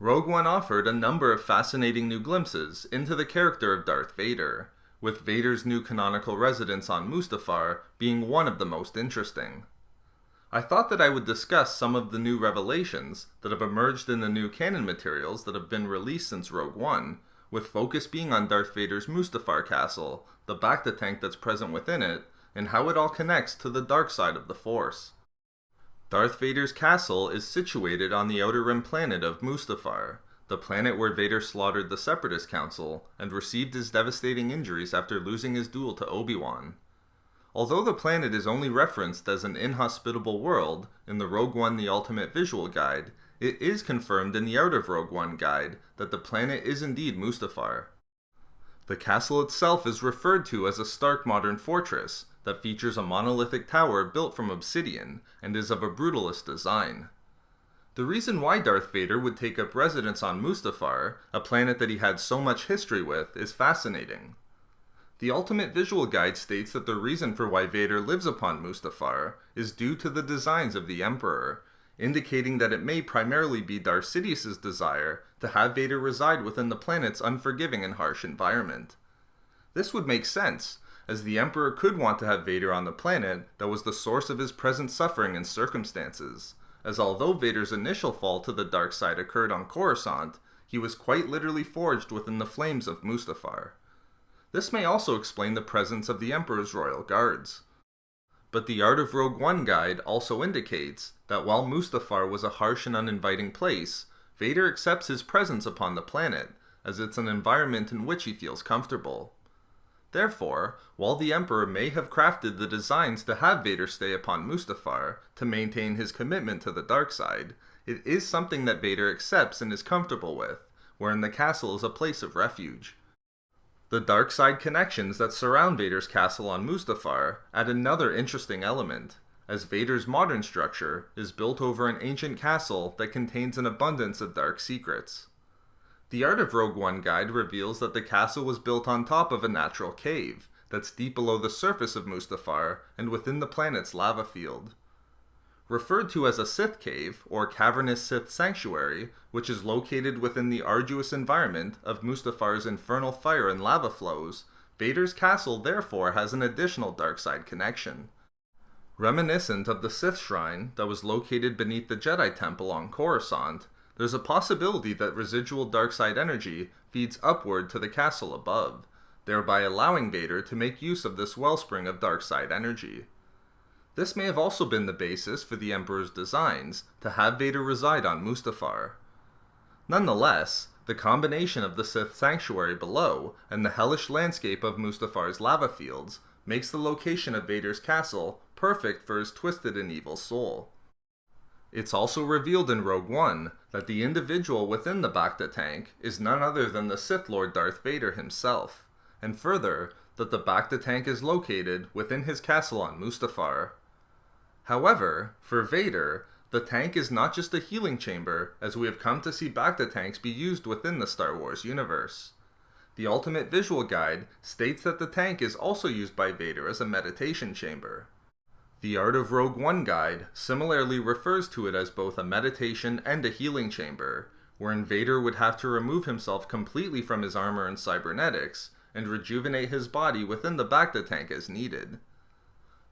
Rogue One offered a number of fascinating new glimpses into the character of Darth Vader, with Vader's new canonical residence on Mustafar being one of the most interesting. I thought that I would discuss some of the new revelations that have emerged in the new canon materials that have been released since Rogue One, with focus being on Darth Vader's Mustafar castle, the Bacta tank that's present within it, and how it all connects to the dark side of the Force. Darth Vader's castle is situated on the Outer Rim planet of Mustafar, the planet where Vader slaughtered the Separatist Council and received his devastating injuries after losing his duel to Obi-Wan. Although the planet is only referenced as an inhospitable world in the Rogue One The Ultimate Visual Guide, it is confirmed in the Out of Rogue One guide that the planet is indeed Mustafar. The castle itself is referred to as a stark modern fortress that features a monolithic tower built from obsidian and is of a brutalist design. The reason why Darth Vader would take up residence on Mustafar, a planet that he had so much history with, is fascinating. The Ultimate Visual Guide states that the reason for why Vader lives upon Mustafar is due to the designs of the Emperor, indicating that it may primarily be Darth Sidious's desire to have Vader reside within the planet's unforgiving and harsh environment. This would make sense, as the Emperor could want to have Vader on the planet that was the source of his present suffering and circumstances, as although Vader's initial fall to the dark side occurred on Coruscant, he was quite literally forged within the flames of Mustafar. This may also explain the presence of the Emperor's royal guards. But the Art of Rogue One guide also indicates that while Mustafar was a harsh and uninviting place, Vader accepts his presence upon the planet, as it's an environment in which he feels comfortable. Therefore, while the Emperor may have crafted the designs to have Vader stay upon Mustafar to maintain his commitment to the dark side, it is something that Vader accepts and is comfortable with, wherein the castle is a place of refuge. The dark side connections that surround Vader's castle on Mustafar add another interesting element, as Vader's modern structure is built over an ancient castle that contains an abundance of dark secrets. The Art of Rogue One guide reveals that the castle was built on top of a natural cave that's deep below the surface of Mustafar and within the planet's lava field. Referred to as a Sith cave, or cavernous Sith sanctuary, which is located within the arduous environment of Mustafar's infernal fire and lava flows, Vader's castle therefore has an additional dark side connection. Reminiscent of the Sith shrine that was located beneath the Jedi Temple on Coruscant, there's a possibility that residual dark side energy feeds upward to the castle above, thereby allowing Vader to make use of this wellspring of dark side energy. This may have also been the basis for the Emperor's designs to have Vader reside on Mustafar. Nonetheless, the combination of the Sith sanctuary below and the hellish landscape of Mustafar's lava fields makes the location of Vader's castle perfect for his twisted and evil soul. It's also revealed in Rogue One that the individual within the Bacta tank is none other than the Sith Lord Darth Vader himself, and further, that the Bacta tank is located within his castle on Mustafar. However, for Vader, the tank is not just a healing chamber, as we have come to see Bacta tanks be used within the Star Wars universe. The Ultimate Visual Guide states that the tank is also used by Vader as a meditation chamber. The Art of Rogue One guide similarly refers to it as both a meditation and a healing chamber, wherein Vader would have to remove himself completely from his armor and cybernetics, and rejuvenate his body within the Bacta tank as needed.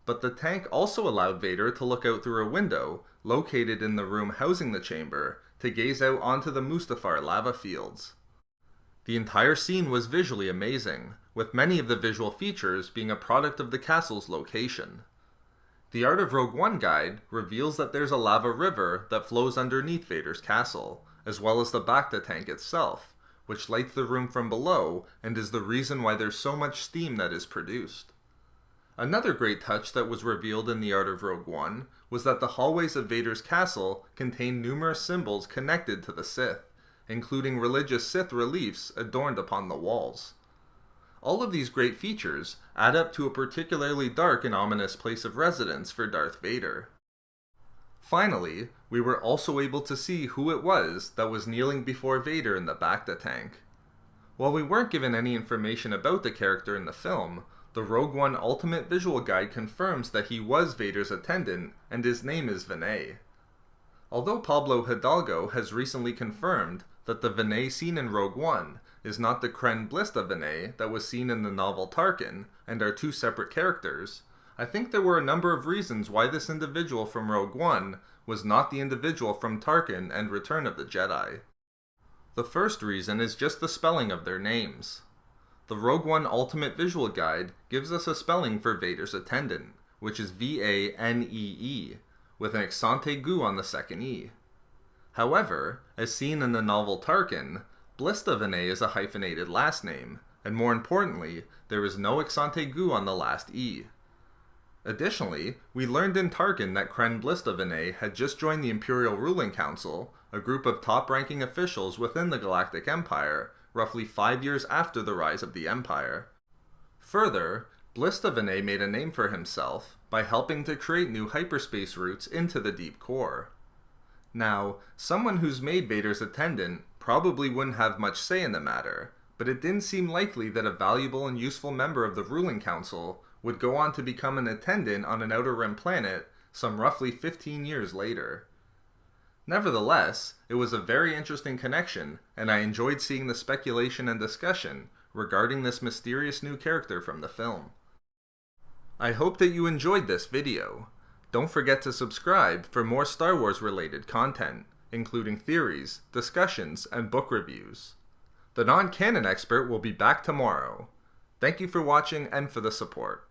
But the tank also allowed Vader to look out through a window, located in the room housing the chamber, to gaze out onto the Mustafar lava fields. The entire scene was visually amazing, with many of the visual features being a product of the castle's location. The Art of Rogue One guide reveals that there's a lava river that flows underneath Vader's castle, as well as the Bacta tank itself, which lights the room from below and is the reason why there's so much steam that is produced. Another great touch that was revealed in the Art of Rogue One was that the hallways of Vader's castle contain numerous symbols connected to the Sith, including religious Sith reliefs adorned upon the walls. All of these great features add up to a particularly dark and ominous place of residence for Darth Vader. Finally, we were also able to see who it was that was kneeling before Vader in the Bacta tank. While we weren't given any information about the character in the film, the Rogue One Ultimate Visual Guide confirms that he was Vader's attendant and his name is Vinay. Although Pablo Hidalgo has recently confirmed that the Vinay seen in Rogue One is not the Kren Blista Vinay that was seen in the novel Tarkin and are two separate characters, I think there were a number of reasons why this individual from Rogue One was not the individual from Tarkin and Return of the Jedi. The first reason is just the spelling of their names. The Rogue One Ultimate Visual Guide gives us a spelling for Vader's attendant, which is V-A-N-E-E, with an accent aigu on the second E. However, as seen in the novel Tarkin, Blista Vinay is a hyphenated last name, and more importantly, there is no accent aigu on the last E. Additionally, we learned in Tarkin that Kren Blista Vinay had just joined the Imperial Ruling Council, a group of top-ranking officials within the Galactic Empire, roughly 5 years after the rise of the Empire. Further, Blista Vinay made a name for himself by helping to create new hyperspace routes into the deep core. Now, someone who's made Vader's attendant probably wouldn't have much say in the matter, but it didn't seem likely that a valuable and useful member of the ruling council would go on to become an attendant on an Outer Rim planet some roughly 15 years later. Nevertheless, it was a very interesting connection, and I enjoyed seeing the speculation and discussion regarding this mysterious new character from the film. I hope that you enjoyed this video. Don't forget to subscribe for more Star Wars related content, including theories, discussions, and book reviews. The Non-Canon Expert will be back tomorrow. Thank you for watching and for the support.